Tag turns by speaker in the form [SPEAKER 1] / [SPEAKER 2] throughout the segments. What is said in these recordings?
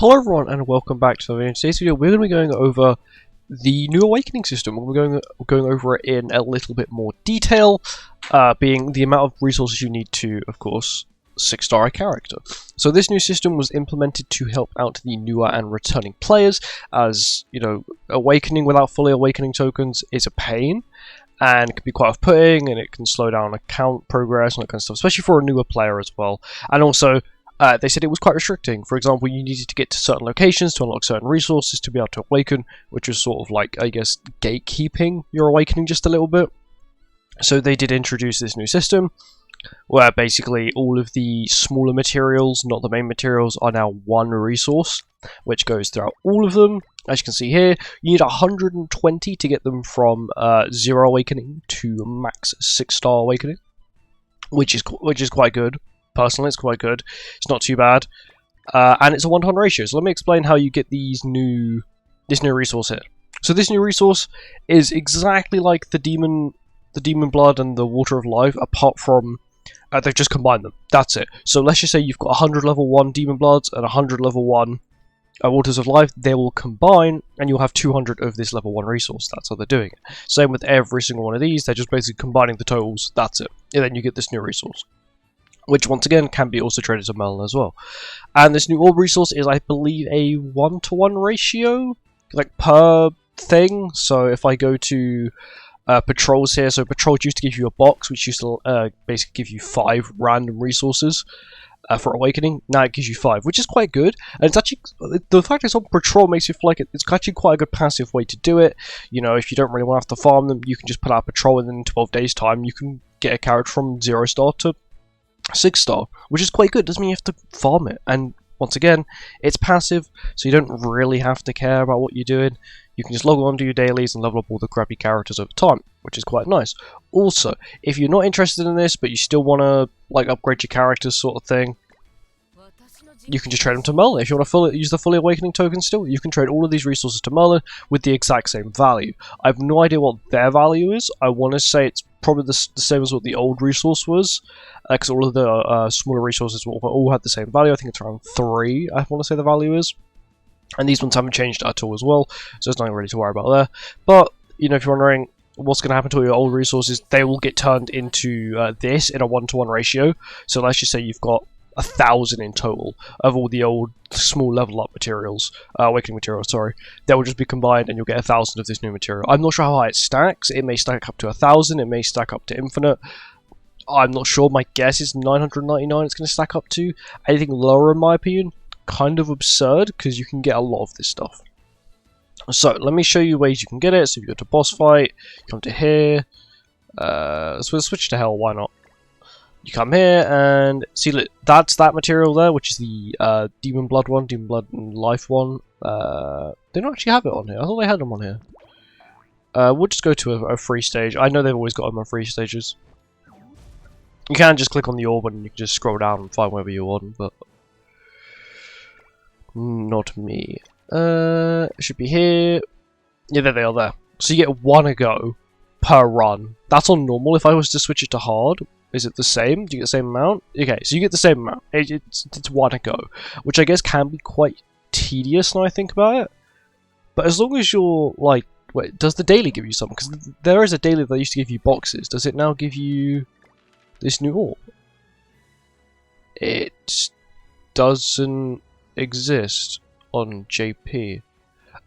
[SPEAKER 1] Hello everyone and welcome back to the video. In today's video we're going to be going over the new awakening system. We're going over it in a little bit more detail, being the amount of resources you need to, of course, 6-star a character. So this new system was implemented to help out the newer and returning players, as, you know, awakening without fully awakening tokens is a pain, and can be quite off-putting, and it can slow down account progress and that kind of stuff, especially for a newer player as well. And also, they said it was quite restricting. For example, you needed to get to certain locations to unlock certain resources to be able to awaken, which was sort of like, I guess, gatekeeping your awakening just a little bit. So they did introduce this new system, where basically all of the smaller materials, not the main materials, are now one resource, which goes throughout all of them. As you can see here, you need 120 to get them from 0 awakening to max 6-star awakening, which is quite good. Personally, it's quite good. It's not too bad, and it's a 1-to-1 ratio. So let me explain how you get this new resource here. So this new resource is exactly like the demon blood and the water of life, apart from they've just combined them. That's it. So let's just say you've got 100 level 1 demon bloods and 100 level 1 waters of life. They will combine, and you'll have 200 of this level 1 resource. That's how they're doing it. Same with every single one of these. They're just basically combining the totals. That's it, and then you get this new resource, which once again can be also traded to Merlin as well. And this new orb resource is, I believe, a 1-to-1 ratio, like per thing. So if I go to patrols here, so patrols used to give you a box, which used to basically give you 5 random resources for awakening. Now it gives you 5, which is quite good. And it's actually, the fact it's on patrol makes you feel like it's actually quite a good passive way to do it. You know, if you don't really want to have to farm them, you can just put out a patrol, and then in 12 days time you can get a character from 0-star to 6-star, which is quite good. Doesn't mean you have to farm it, and once again, it's passive, so you don't really have to care about what you're doing. You can just log on to your dailies and level up all the crappy characters over time, which is quite nice. Also, if you're not interested in this, but you still want to like upgrade your characters sort of thing, you can just trade them to Merlin. If you want to use the fully awakening token still, you can trade all of these resources to Merlin with the exact same value. I have no idea what their value is. I want to say it's probably the same as what the old resource was, because all of the smaller resources all had the same value. I think it's around 3, I want to say the value is. And these ones haven't changed at all as well, so there's nothing really to worry about there. But, you know, if you're wondering what's going to happen to all your old resources, they will get turned into this in a 1-to-1 ratio. So let's just say you've got 1,000 in total of all the old small level up materials, awakening materials, sorry. They will just be combined and you'll get 1,000 of this new material. I'm not sure how high it stacks. It may stack up to 1,000, it may stack up to infinite. I'm not sure. My guess is 999 it's going to stack up to. Anything lower, in my opinion, kind of absurd, because you can get a lot of this stuff. So let me show you ways you can get it. So if you go to boss fight, come to here, so we'll switch to hell, why not? You come here and see, look, that's that material there, which is the demon blood one, demon blood and life one. They don't actually have it on here. I thought they had them on here. We'll just go to a free stage. I know they've always got them on free stages. You can just click on the orb and you can just scroll down and find whatever you want, but not me. It should be here. Yeah, there they are there. So you get 1 a go per run. That's on normal. If I was to switch it to hard, is it the same? Do you get the same amount? Okay, so you get the same amount. It's 1 a go, which I guess can be quite tedious now I think about it. But as long as you're like, wait, does the daily give you something? Because there is a daily that used to give you boxes. Does it now give you this new orb? It doesn't exist on JP.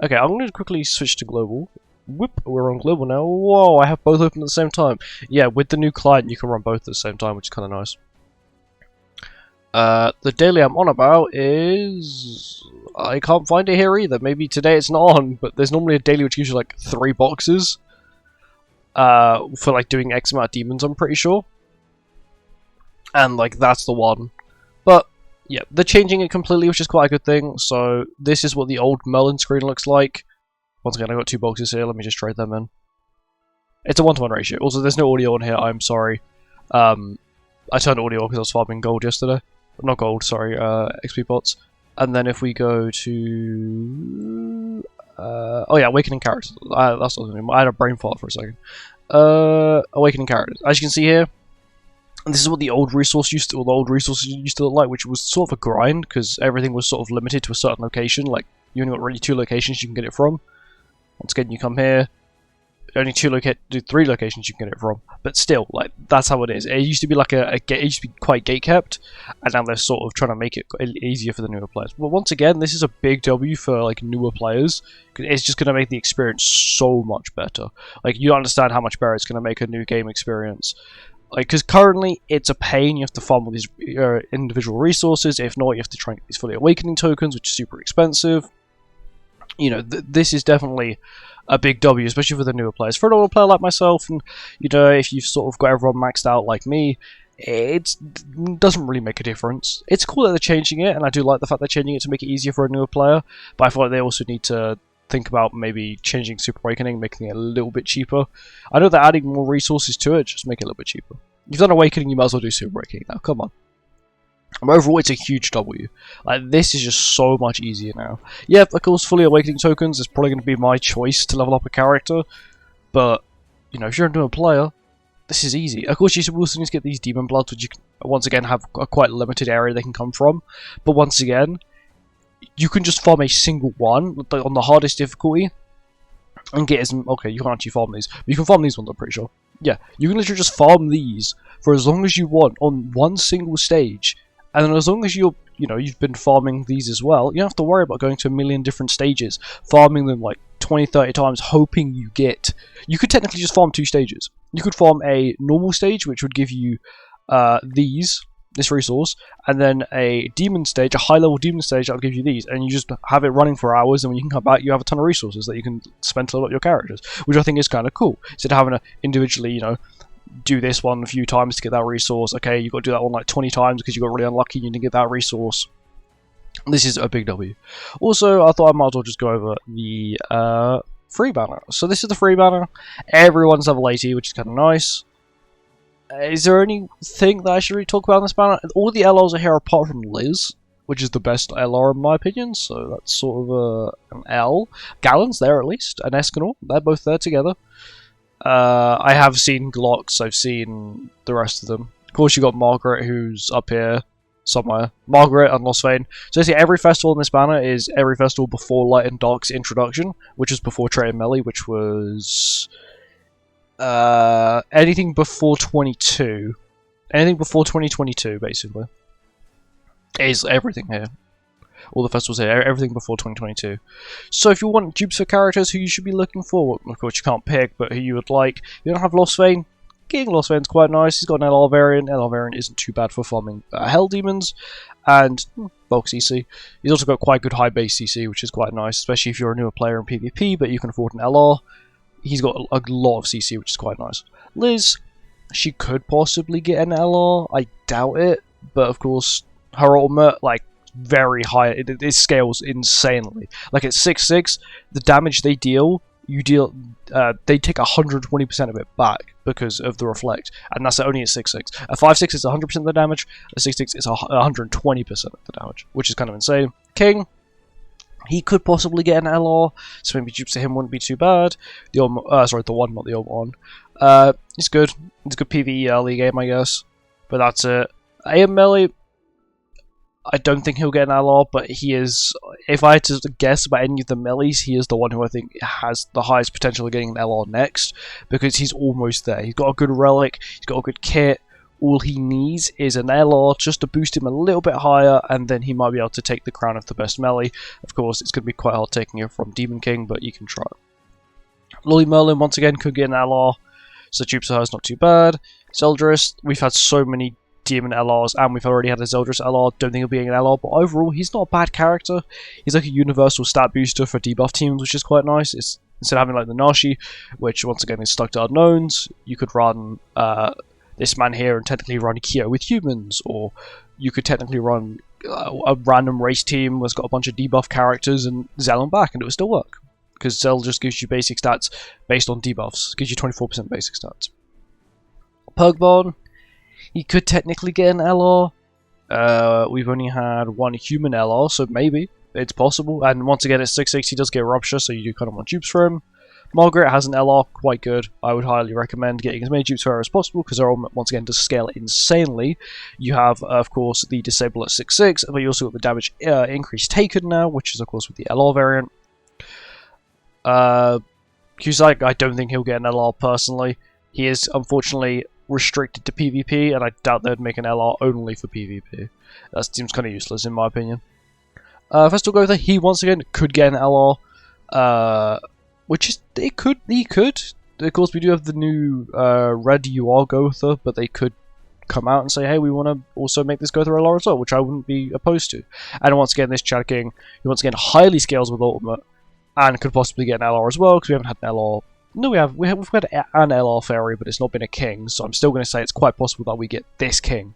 [SPEAKER 1] Okay, I'm going to quickly switch to global. Whoop, we're on global now. Whoa, I have both open at the same time. Yeah, with the new client you can run both at the same time, which is kind of nice. The daily I'm on about is... I can't find it here either. Maybe today it's not on, but there's normally a daily which gives you like 3 boxes. For like doing X amount of demons, I'm pretty sure. And like that's the one. But yeah, they're changing it completely, which is quite a good thing. So this is what the old Merlin screen looks like. Once again, I've got 2 boxes here. Let me just trade them in. It's a 1-to-1 ratio. Also, there's no audio on here. I'm sorry. I turned audio off because I was farming gold yesterday. Not gold, sorry. XP pots. And then if we go to... oh yeah, awakening characters. That's not I had a brain fart for a second. Awakening characters. As you can see here, And this is what the old resource used to, or the old resources used to look like, which was sort of a grind because everything was sort of limited to a certain location. Like you only got really 2 locations you can get it from. Once again, you come here, only 3 locations you can get it from. But still, like that's how it is. It used to be like it used to be quite gate kept, and now they're sort of trying to make it easier for the newer players. But once again, this is a big W for like newer players. It's just going to make the experience so much better. Like you understand how much better it's going to make a new game experience. Like, because currently it's a pain. You have to farm all these individual resources. If not, you have to try and get these fully awakening tokens, which is super expensive. You know, this is definitely a big W, especially for the newer players. For an older player like myself, and you know, if you've sort of got everyone maxed out like me, it doesn't really make a difference. It's cool that they're changing it, and I do like the fact they're changing it to make it easier for a newer player. But I feel like they also need to think about maybe changing Super Awakening, making it a little bit cheaper. I know they're adding more resources to it, just make it a little bit cheaper. You've done Awakening, you might as well do Super Awakening now, come on. But overall, it's a huge W. Like, this is just so much easier now. Yeah, of course, fully Awakening tokens is probably going to be my choice to level up a character, but, you know, if you're a newer player, this is easy. Of course, you also need to get these Demon Bloods, which you can, once again, have a quite limited area they can come from, but once again, you can just farm a single one on the hardest difficulty and get as... Okay, you can't actually farm these, but you can farm these ones, I'm pretty sure. Yeah, you can literally just farm these for as long as you want on one single stage, and then as long as you've been farming these as well, you don't have to worry about going to a million different stages, farming them like 20, 30 times, hoping you get... You could technically just farm 2 stages. You could farm a normal stage, which would give you this resource, and then a demon stage, a high-level demon stage that will give you these, and you just have it running for hours, and when you can come back, you have a ton of resources that you can spend to level up your characters, which I think is kind of cool. Instead of having to individually, you know, do this one a few times to get that resource. Okay, you've got to do that one like 20 times because you got really unlucky and you didn't get that resource. This is a big W. Also, I thought I might as well just go over the free banner. So this is the free banner. Everyone's level 80, which is kind of nice. Is there anything that I should really talk about in this banner? All the LRs are here apart from Liz, which is the best LR in my opinion, so that's sort of an L. Gallon's there at least, and Escanor, they're both there together. I have seen Glocks, I've seen the rest of them. Of course you got Margaret, who's up here somewhere. Margaret and Lost Vein. So basically every festival in this banner is every festival before Light and Dark's introduction, which was before Trade and Melee, which was... anything before 22. Anything before 2022, basically. Is everything here. All the festivals here, everything before 2022. So if you want dupes for characters who you should be looking for, of course you can't pick, but who you would like, you don't have Lost Vein. Getting Lost Vein's quite nice. He's got an LR variant. LR variant isn't too bad for farming Hell Demons and bulk CC. He's also got quite good high base CC, which is quite nice, especially if you're a newer player in PvP, but you can afford an LR. He's got a lot of CC, which is quite nice. Liz, she could possibly get an LR. I doubt it, but of course, her ultimate, like, very high. It scales insanely. Like at 6/6, the damage they deal, they take 120% of it back because of the reflect, and that's only at 6/6. At 5/6, it's 100% of the damage. At 6/6, it's 120% of the damage, which is kind of insane. King, he could possibly get an LR, so maybe dupes to him wouldn't be too bad. The one, not the old one. It's good. It's a good PvE early game, I guess. But that's it. AM Melee, I don't think he'll get an LR, but he is, if I had to guess about any of the melees, he is the one who I think has the highest potential of getting an LR next, because he's almost there. He's got a good relic, he's got a good kit. All he needs is an LR just to boost him a little bit higher, and then he might be able to take the crown of the best melee. Of course, it's going to be quite hard taking it from Demon King, but you can try it. Lolly Merlin, once again, could get an LR, so dupes of her is not too bad. Zeldris, we've had so many Demon LRs, and we've already had a Zeldris LR. Don't think he'll be an LR, but overall, he's not a bad character. He's like a universal stat booster for debuff teams, which is quite nice. Instead of having like the Nashi, which once again is stuck to unknowns, you could run this man here and technically run Kyo with humans, or you could technically run a random race team that's got a bunch of debuff characters and Zell back, and it would still work. Because Zell just gives you basic stats based on debuffs. Gives you 24% basic stats. Pugborn, he could technically get an LR. We've only had one human LR, so maybe it's possible. And once again, at 6/6, he does get Rupture, so you do kind of want dupes for him. Margaret has an LR, quite good. I would highly recommend getting as many dupes for her as possible because they're all, once again, to scale insanely. You have, of course, the disable at 6/6, but you also got the damage increase taken now, which is, of course, with the LR variant. Cusack, I don't think he'll get an LR personally. He is, unfortunately, restricted to PvP, and I doubt they'd make an LR only for PvP. That seems kind of useless, in my opinion. Festival Gotha, he once again could get an LR. Which is, he could. Of course, we do have the new Red UR Gotha, but they could come out and say, hey, we want to also make this Gotha LR as well, which I wouldn't be opposed to. And once again, this Chad King, he once again highly scales with Ultimate, and could possibly get an LR as well, because we haven't had an LR. No, we've had an LR Fairy, but it's not been a King, so I'm still going to say it's quite possible that we get this King.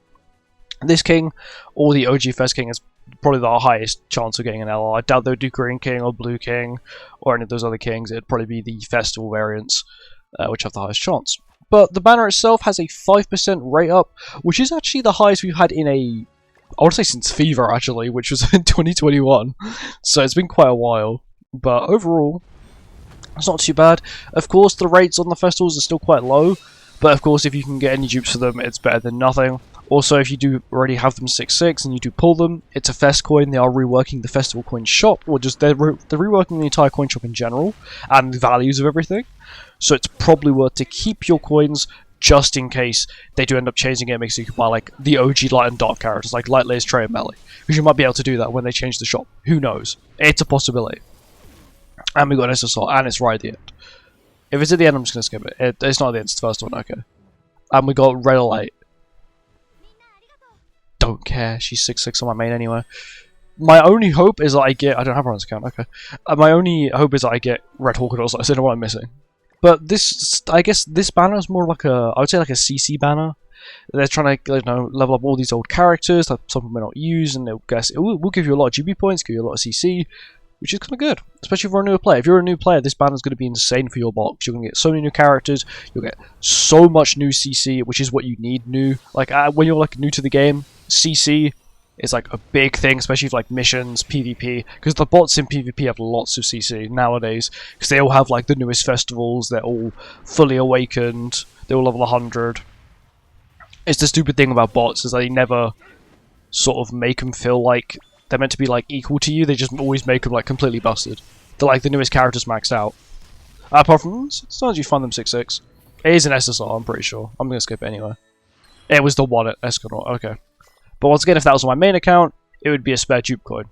[SPEAKER 1] This King, or the OG Fest King, is probably the highest chance of getting an LR. I doubt they would do Green King or Blue King or any of those other Kings. It'd probably be the Festival variants, which have the highest chance. But the banner itself has a 5% rate up, which is actually the highest we've had in I want to say since Fever, actually, which was in 2021. So it's been quite a while. But overall, it's not too bad. Of course, the rates on the festivals are still quite low, but of course, if you can get any dupes for them, it's better than nothing. Also, if you do already have them 6/6 and you do pull them, it's a fest coin. They are reworking the festival coin shop, or just they're reworking the entire coin shop in general and the values of everything. So it's probably worth to keep your coins just in case they do end up changing it. Makes you can buy like the OG light and dark characters like Light Layers, Trey, and Melee, because you might be able to do that when they change the shop. Who knows? It's a possibility. And we got SSR, and it's right at the end. If it's at the end, I'm just gonna skip it. It's not at the end. It's the first one. Okay. And we got Red Light. Don't care. She's 6/6 on my main anyway. My only hope is that I get. I don't have her on this account. Okay. My only hope is that I get Red Hawk and also I don't know what I'm missing. But this, I guess, this banner is more like I would say like a CC banner. They're trying to, level up all these old characters that some people may not use, and we'll give you a lot of GB points, give you a lot of CC, which is kind of good, especially for a newer player. If you're a new player, this banner is going to be insane for your box. You're going to get so many new characters, you'll get so much new CC, which is what you need new. Like, when you're like new to the game, CC is like a big thing, especially for like missions, PvP, because the bots in PvP have lots of CC nowadays, because they all have like the newest festivals, they're all fully awakened, they're all level 100. It's the stupid thing about bots, is they never sort of make them feel like they're meant to be like equal to you. They just always make them like completely busted. They're like the newest characters maxed out. Apart from sometimes you find them 6/6. It is an SSR, I'm pretty sure. I'm gonna skip it anyway. It was the one at Escanaut, okay. But once again, if that was on my main account, it would be a spare dupe coin.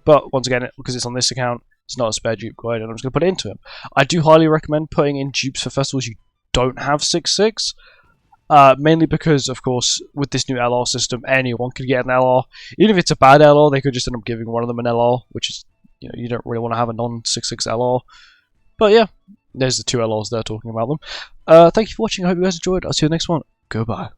[SPEAKER 1] But once again, because it's on this account, it's not a spare dupe coin, and I'm just gonna put it into him. I do highly recommend putting in dupes for festivals you don't have 6/6. Mainly because, of course, with this new LR system, anyone could get an LR. Even if it's a bad LR, they could just end up giving one of them an LR, which is, you don't really want to have a non-6/6 LR. But yeah, there's the two LRs there talking about them. Thank you for watching. I hope you guys enjoyed. I'll see you in the next one. Goodbye.